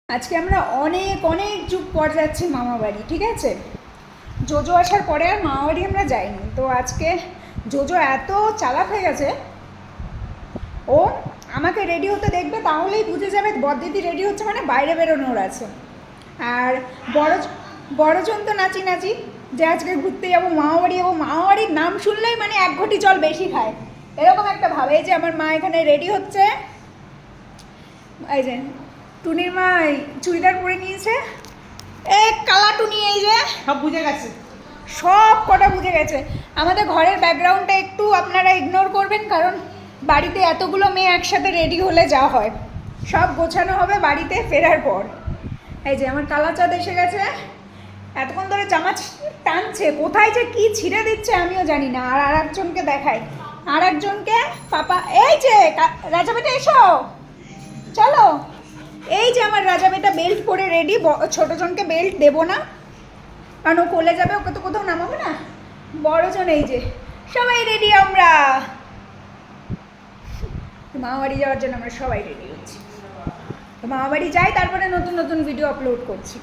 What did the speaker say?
আজকে আমরা অনেক অনেক যুগ পর যাচ্ছি মামা বাড়ি, ঠিক আছে। জোজো আসার পরে আর মামা বাড়ি আমরা যাইনি, তো আজকে জোজো এত চালাক হয়ে গেছে, ও আমাকে রেডি হতে দেখবে তাহলেই বুঝে যাবে বড়দিদি রেডি হচ্ছে মানে বাইরে বেরোনোর আছে। আর বড়জন তো নাচি নাচি যে আজকে ঘুরতে যাবো মামা বাড়ি যাবো, মামা বাড়ির নাম শুনলেই মানে এক ঘটি জল বেশি খায়, এরকম একটা ভাব। এই যে আমার মা এখানে রেডি হচ্ছে, এই যে টুনির মা চুড়িদার পরে নিয়েছে, কালা টুনি এই যে সব বুঝে গেছে, সব কটা বুঝে গেছে। আমাদের ঘরের ব্যাকগ্রাউন্ডটা একটু আপনারা ইগনোর করবেন, কারণ বাড়িতে এতগুলো মেয়ে একসাথে রেডি হলে যা হয় সব গোছানো হবে বাড়িতে ফেরার পর। এই যে আমার কালাচাঁদ এসে গেছে, এতক্ষণ ধরে জামা টানছে, কোথায় যে কি ছিঁড়ে দিচ্ছে আমিও জানি না। আর একজনকে দেখাই, আর একজনকে পাপা, এই যে রাজা বেটা এসো চলো। এই যে আমার রাজা বেটা বেল্ট পরে রেডি, ছোটজনকে বেল্ট দেবো না কারণ ও কোলে যাবে, ওকে তো কোথাও নামাবো না। বড়জন এই যে সবাই রেডি, আমরা মামা বাড়ি যাওয়ার জন্য আমরা সবাই রেডি হচ্ছি। তো মামা বাড়ি যাই, তারপরে নতুন নতুন ভিডিও আপলোড করছি।